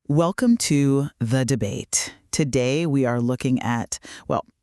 Welcome to The Debate. Today we are looking at,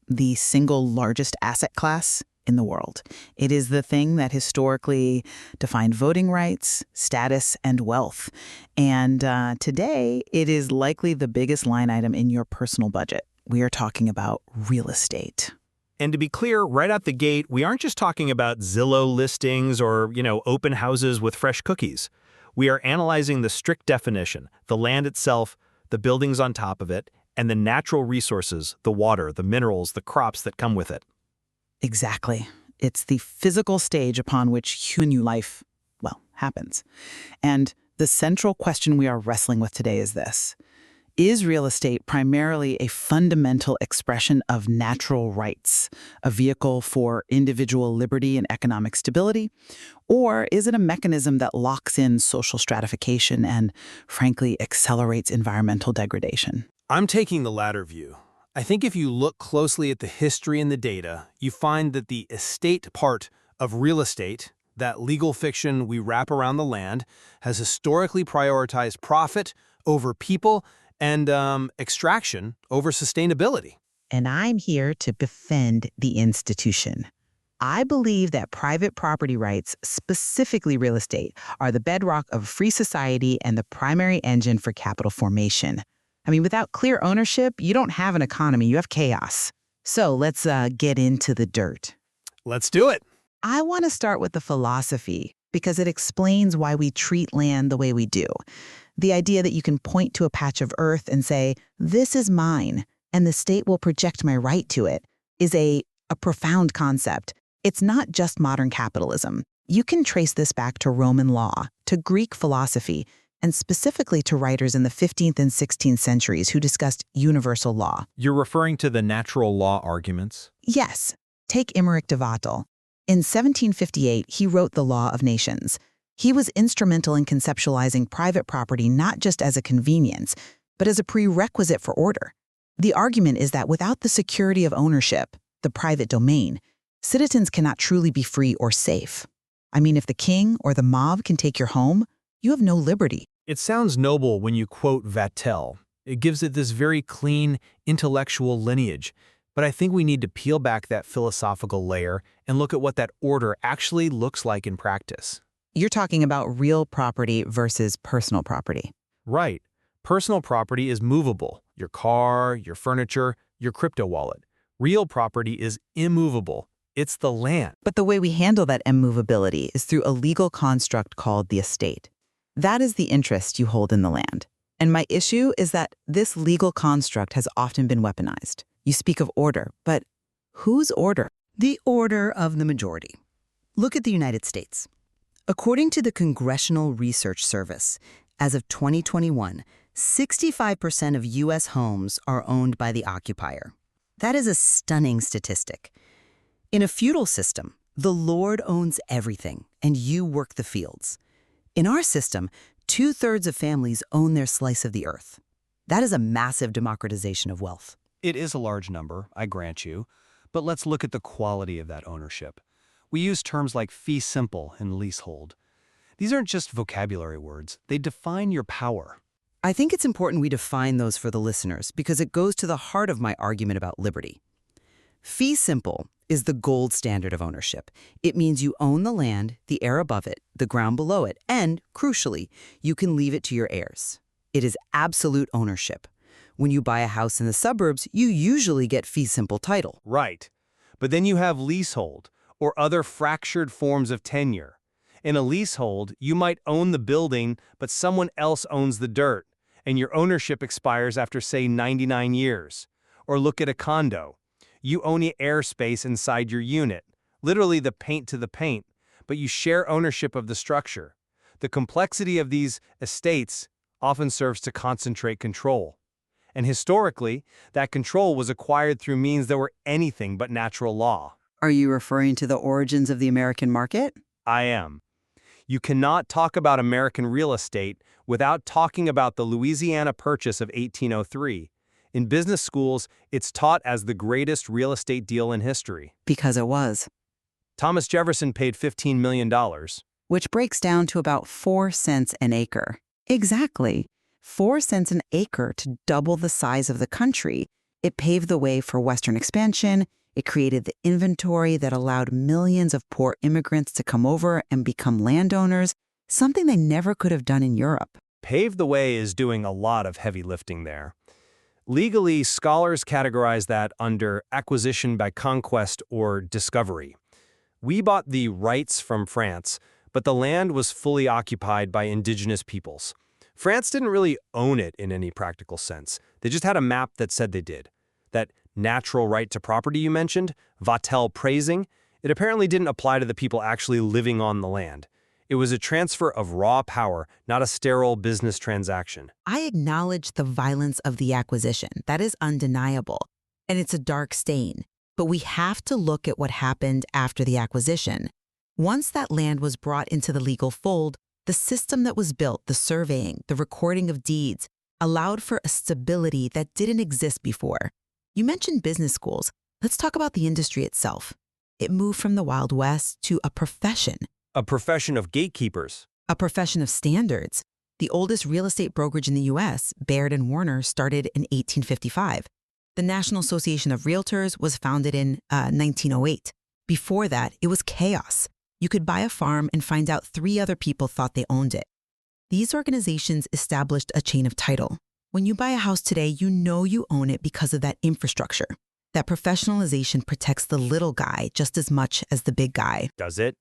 the single largest asset class in the world. It is the thing that historically defined voting rights, status, and wealth. And today it is likely the biggest line item in your personal budget. We are talking about real estate. And to be clear, right out the gate, we aren't just talking about Zillow listings or, open houses with fresh cookies. We are analyzing the strict definition, the land itself, the buildings on top of it, and the natural resources, the water, the minerals, the crops that come with it. Exactly. It's the physical stage upon which human life, happens. And the central question we are wrestling with today is this. Is real estate primarily a fundamental expression of natural rights, a vehicle for individual liberty and economic stability? Or is it a mechanism that locks in social stratification and, frankly, accelerates environmental degradation? I'm taking the latter view. I think if you look closely at the history and the data, you find that the estate part of real estate, that legal fiction we wrap around the land, has historically prioritized profit over people and extraction over sustainability. And I'm here to defend the institution. I believe that private property rights, specifically real estate, are the bedrock of a free society and the primary engine for capital formation. Without clear ownership, you don't have an economy, you have chaos. So let's get into the dirt. Let's do it. I want to start with the philosophy because it explains why we treat land the way we do. The idea that you can point to a patch of earth and say, this is mine, and the state will project my right to it, is a profound concept. It's not just modern capitalism. You can trace this back to Roman law, to Greek philosophy, and specifically to writers in the 15th and 16th centuries who discussed universal law. You're referring to the natural law arguments? Yes. Take Imeric de Vattel. In 1758, he wrote The Law of Nations. He was instrumental in conceptualizing private property not just as a convenience, but as a prerequisite for order. The argument is that without the security of ownership, the private domain, citizens cannot truly be free or safe. If the king or the mob can take your home, you have no liberty. It sounds noble when you quote Vattel. It gives it this very clean, intellectual lineage. But I think we need to peel back that philosophical layer and look at what that order actually looks like in practice. You're talking about real property versus personal property. Right. Personal property is movable. Your car, your furniture, your crypto wallet. Real property is immovable. It's the land. But the way we handle that immovability is through a legal construct called the estate. That is the interest you hold in the land. And my issue is that this legal construct has often been weaponized. You speak of order, but whose order? The order of the majority. Look at the United States. According to the Congressional Research Service, as of 2021, 65% of U.S. homes are owned by the occupier. That is a stunning statistic. In a feudal system, the lord owns everything, and you work the fields. In our system, 2/3 of families own their slice of the earth. That is a massive democratization of wealth. It is a large number, I grant you, but let's look at the quality of that ownership. We use terms like fee simple and leasehold. These aren't just vocabulary words, they define your power. I think it's important we define those for the listeners because it goes to the heart of my argument about liberty. Fee simple is the gold standard of ownership. It means you own the land, the air above it, the ground below it, and, crucially, you can leave it to your heirs. It is absolute ownership. When you buy a house in the suburbs, you usually get fee simple title. Right. But then you have leasehold, or other fractured forms of tenure. In a leasehold, you might own the building, but someone else owns the dirt, and your ownership expires after, say, 99 years. Or look at a condo. You own the airspace inside your unit, literally the paint to the paint, but you share ownership of the structure. The complexity of these estates often serves to concentrate control. And historically, that control was acquired through means that were anything but natural law. Are you referring to the origins of the American market? I am. You cannot talk about American real estate without talking about the Louisiana Purchase of 1803. In business schools, it's taught as the greatest real estate deal in history. Because it was. Thomas Jefferson paid $15 million. Which breaks down to about 4 cents an acre. Exactly. 4 cents an acre to double the size of the country. It paved the way for Western expansion. It created the inventory that allowed millions of poor immigrants to come over and become landowners, something they never could have done in Europe. Paved the way is doing a lot of heavy lifting there. Legally, scholars categorize that under acquisition by conquest or discovery. We bought the rights from France, but the land was fully occupied by indigenous peoples. France didn't really own it in any practical sense. They just had a map that said they did. That natural right to property you mentioned, Vatel praising, it apparently didn't apply to the people actually living on the land. It was a transfer of raw power, not a sterile business transaction. I acknowledge the violence of the acquisition. That is undeniable. And it's a dark stain. But we have to look at what happened after the acquisition. Once that land was brought into the legal fold, the system that was built, the surveying, the recording of deeds, allowed for a stability that didn't exist before. You mentioned business schools. Let's talk about the industry itself. It moved from the Wild West to a profession. A profession of gatekeepers. A profession of standards. The oldest real estate brokerage in the U.S., Baird & Warner, started in 1855. The National Association of Realtors was founded in 1908. Before that, it was chaos. You could buy a farm and find out 3 other people thought they owned it. These organizations established a chain of title. When you buy a house today, you know you own it because of that infrastructure. That professionalization protects the little guy just as much as the big guy. Does it?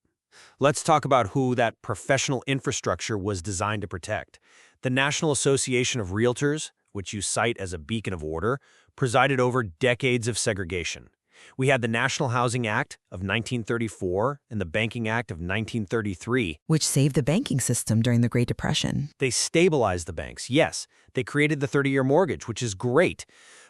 Let's talk about who that professional infrastructure was designed to protect. The National Association of Realtors, which you cite as a beacon of order, presided over decades of segregation. We had the National Housing Act of 1934 and the Banking Act of 1933. Which saved the banking system during the Great Depression. They stabilized the banks, yes. They created the 30-year mortgage, which is great.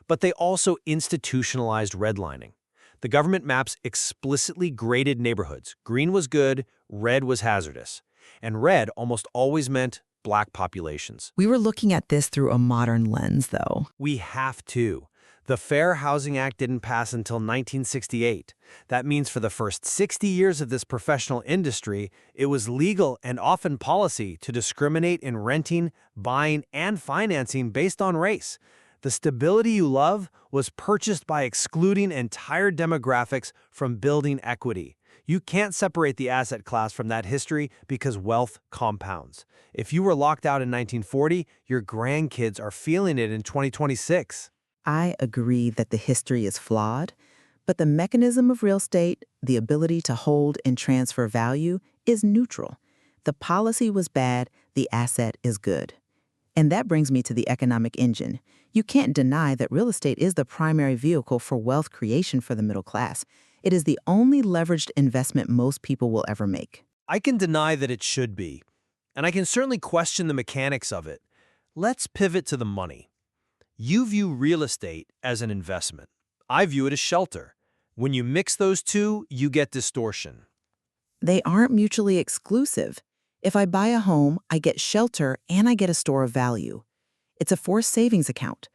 But they also institutionalized redlining. The government maps explicitly graded neighborhoods. Green was good, red was hazardous. And red almost always meant black populations. We were looking at this through a modern lens, though. We have to. The Fair Housing Act didn't pass until 1968. That means for the first 60 years of this professional industry, it was legal and often policy to discriminate in renting, buying, and financing based on race. The stability you love was purchased by excluding entire demographics from building equity. You can't separate the asset class from that history because wealth compounds. If you were locked out in 1940, your grandkids are feeling it in 2026. I agree that the history is flawed, but the mechanism of real estate, the ability to hold and transfer value, is neutral. The policy was bad, the asset is good. And that brings me to the economic engine. You can't deny that real estate is the primary vehicle for wealth creation for the middle class. It is the only leveraged investment most people will ever make. I can deny that it should be, and I can certainly question the mechanics of it. Let's pivot to the money. You view real estate as an investment. I view it as shelter. When you mix those two, you get distortion. They aren't mutually exclusive. If I buy a home, I get shelter and I get a store of value. It's a forced savings account.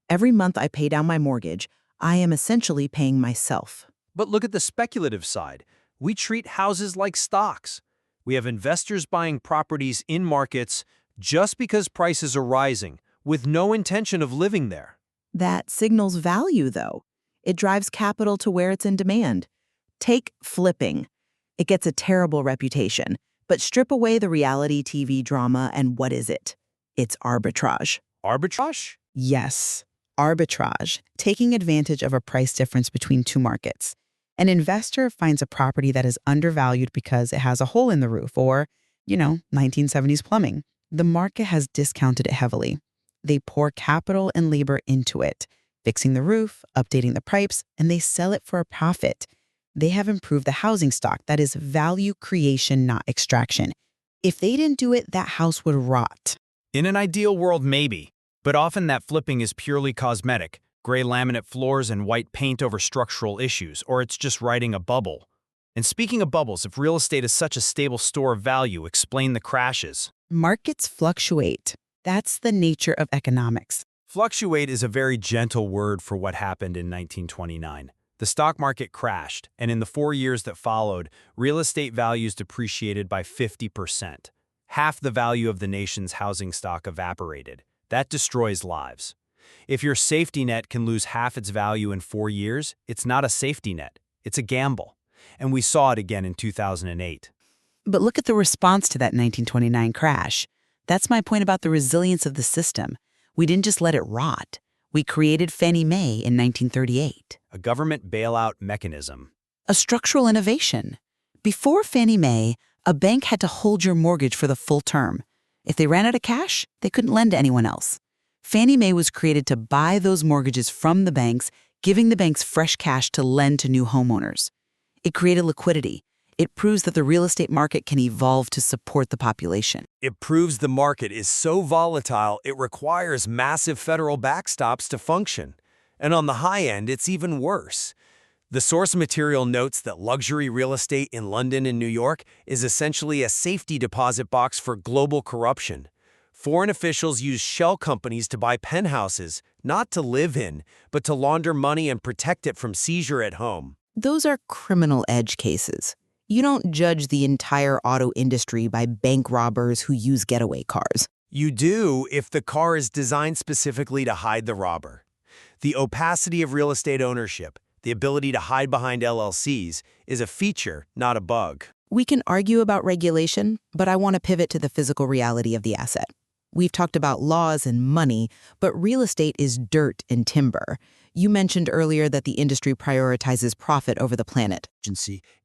Every month I pay down my mortgage, I am essentially paying myself. But look at the speculative side. We treat houses like stocks. We have investors buying properties in markets just because prices are rising, with no intention of living there. That signals value, though. It drives capital to where it's in demand. Take flipping. It gets a terrible reputation, but strip away the reality TV drama and what is it? It's arbitrage. Arbitrage? Yes, arbitrage, taking advantage of a price difference between two markets. An investor finds a property that is undervalued because it has a hole in the roof or, 1970s plumbing. The market has discounted it heavily. They pour capital and labor into it, fixing the roof, updating the pipes, and they sell it for a profit. They have improved the housing stock. That is value creation, not extraction. If they didn't do it, that house would rot. In an ideal world, maybe, but often that flipping is purely cosmetic, gray laminate floors and white paint over structural issues, or it's just riding a bubble. And speaking of bubbles, if real estate is such a stable store of value, explain the crashes. Markets fluctuate. That's the nature of economics. Fluctuate is a very gentle word for what happened in 1929. The stock market crashed, and in the 4 years that followed, real estate values depreciated by 50%. Half the value of the nation's housing stock evaporated. That destroys lives. If your safety net can lose half its value in 4 years, it's not a safety net. It's a gamble. And we saw it again in 2008. But look at the response to that 1929 crash. That's my point about the resilience of the system. We didn't just let it rot. We created Fannie Mae in 1938. A government bailout mechanism. A structural innovation. Before Fannie Mae, a bank had to hold your mortgage for the full term. If they ran out of cash, they couldn't lend to anyone else. Fannie Mae was created to buy those mortgages from the banks, giving the banks fresh cash to lend to new homeowners. It created liquidity. It proves that the real estate market can evolve to support the population. It proves the market is so volatile it requires massive federal backstops to function. And on the high end, it's even worse. The source material notes that luxury real estate in London and New York is essentially a safety deposit box for global corruption. Foreign officials use shell companies to buy penthouses, not to live in, but to launder money and protect it from seizure at home. Those are criminal edge cases. You don't judge the entire auto industry by bank robbers who use getaway cars. You do if the car is designed specifically to hide the robber. The opacity of real estate ownership, the ability to hide behind LLCs, is a feature, not a bug. We can argue about regulation, but I want to pivot to the physical reality of the asset. We've talked about laws and money, but real estate is dirt and timber. You mentioned earlier that the industry prioritizes profit over the planet.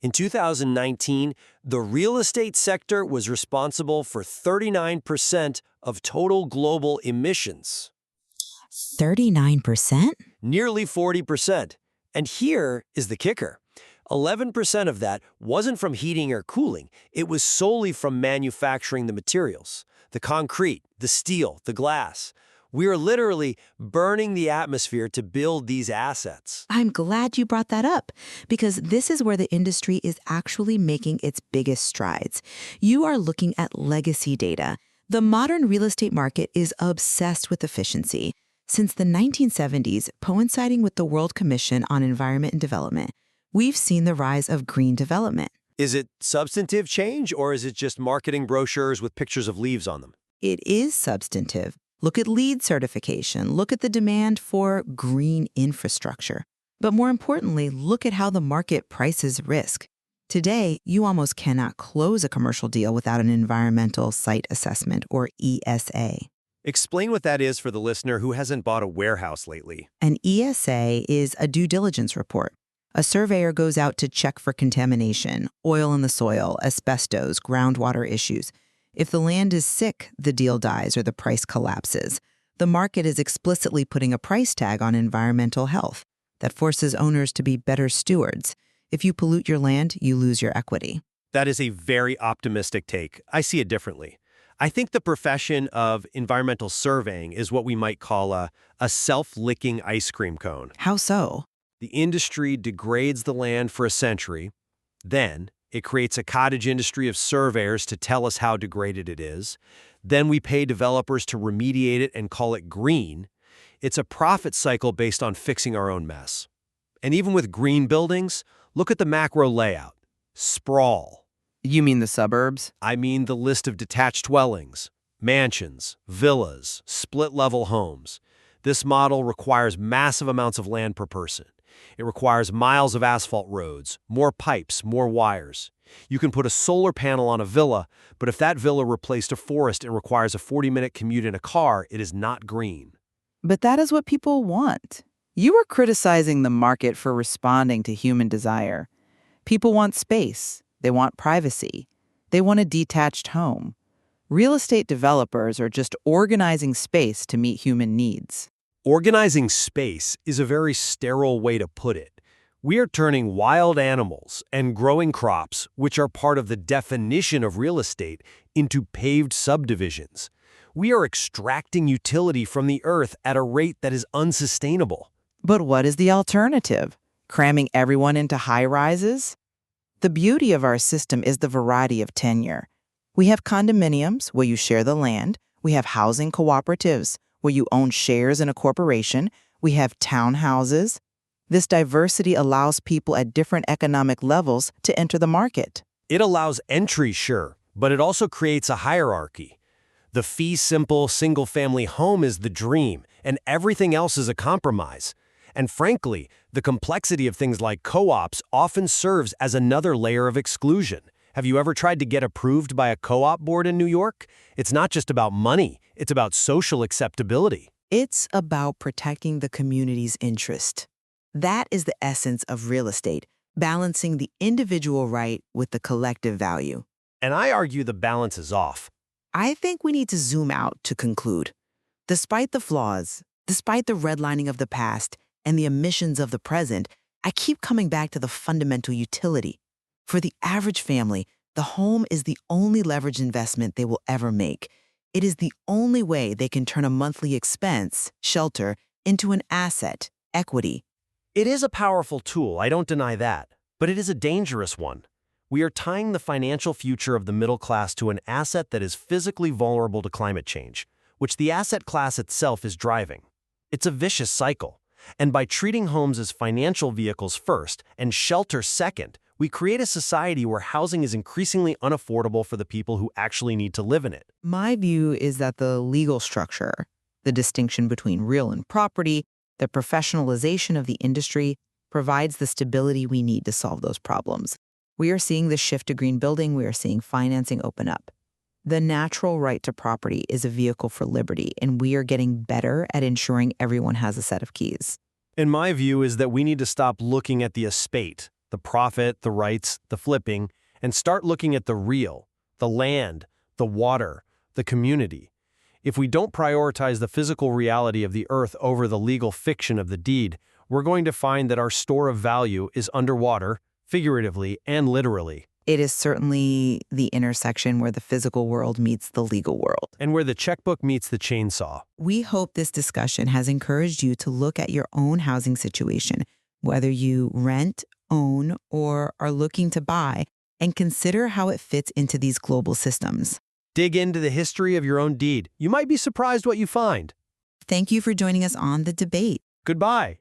In 2019, the real estate sector was responsible for 39% of total global emissions. 39%? Nearly 40%. And here is the kicker. 11% of that wasn't from heating or cooling. It was solely from manufacturing the materials, the concrete, the steel, the glass. We are literally burning the atmosphere to build these assets. I'm glad you brought that up, because this is where the industry is actually making its biggest strides. You are looking at legacy data. The modern real estate market is obsessed with efficiency. Since the 1970s, coinciding with the World Commission on Environment and Development, we've seen the rise of green development. Is it substantive change, or is it just marketing brochures with pictures of leaves on them? It is substantive. Look at LEED certification. Look at the demand for green infrastructure. But more importantly, look at how the market prices risk. Today, you almost cannot close a commercial deal without an environmental site assessment, or ESA. Explain what that is for the listener who hasn't bought a warehouse lately. An ESA is a due diligence report. A surveyor goes out to check for contamination, oil in the soil, asbestos, groundwater issues. If the land is sick, the deal dies or the price collapses. The market is explicitly putting a price tag on environmental health that forces owners to be better stewards. If you pollute your land, you lose your equity. That is a very optimistic take. I see it differently. I think the profession of environmental surveying is what we might call a self-licking ice cream cone. How so? The industry degrades the land for a century. Then it creates a cottage industry of surveyors to tell us how degraded it is. Then we pay developers to remediate it and call it green. It's a profit cycle based on fixing our own mess. And even with green buildings, look at the macro layout. Sprawl. You mean the suburbs? I mean the list of detached dwellings, mansions, villas, split-level homes. This model requires massive amounts of land per person. It requires miles of asphalt roads, more pipes, more wires. You can put a solar panel on a villa, but if that villa replaced a forest and requires a 40-minute commute in a car, it is not green. But that is what people want. You were criticizing the market for responding to human desire. People want space. They want privacy. They want a detached home. Real estate developers are just organizing space to meet human needs. Organizing space is a very sterile way to put it. We are turning wild animals and growing crops, which are part of the definition of real estate, into paved subdivisions. We are extracting utility from the earth at a rate that is unsustainable. But what is the alternative? Cramming everyone into high-rises? The beauty of our system is the variety of tenure. We have condominiums where you share the land. We have housing cooperatives where you own shares in a corporation. We have townhouses. This diversity allows people at different economic levels to enter the market. It allows entry, sure, but it also creates a hierarchy. The fee-simple, single-family home is the dream, and everything else is a compromise. And frankly, the complexity of things like co-ops often serves as another layer of exclusion. Have you ever tried to get approved by a co-op board in New York? It's not just about money, it's about social acceptability. It's about protecting the community's interest. That is the essence of real estate, balancing the individual right with the collective value. And I argue the balance is off. I think we need to zoom out to conclude. Despite the flaws, despite the redlining of the past and the omissions of the present, I keep coming back to the fundamental utility. For the average family, the home is the only leveraged investment they will ever make. It is the only way they can turn a monthly expense, shelter, into an asset, equity. It is a powerful tool, I don't deny that, but it is a dangerous one. We are tying the financial future of the middle class to an asset that is physically vulnerable to climate change, which the asset class itself is driving. It's a vicious cycle, and by treating homes as financial vehicles first and shelter second, we create a society where housing is increasingly unaffordable for the people who actually need to live in it. My view is that the legal structure, the distinction between real and property, the professionalization of the industry, provides the stability we need to solve those problems. We are seeing the shift to green building, we are seeing financing open up. The natural right to property is a vehicle for liberty, and we are getting better at ensuring everyone has a set of keys. And my view is that we need to stop looking at the estate, the profit, the rights, the flipping, and start looking at the real, the land, the water, the community. If we don't prioritize the physical reality of the earth over the legal fiction of the deed, we're going to find that our store of value is underwater, figuratively and literally. It is certainly the intersection where the physical world meets the legal world. And where the checkbook meets the chainsaw. We hope this discussion has encouraged you to look at your own housing situation, whether you rent, own, or are looking to buy, and consider how it fits into these global systems. Dig into the history of your own deed. You might be surprised what you find. Thank you for joining us on The Debate. Goodbye.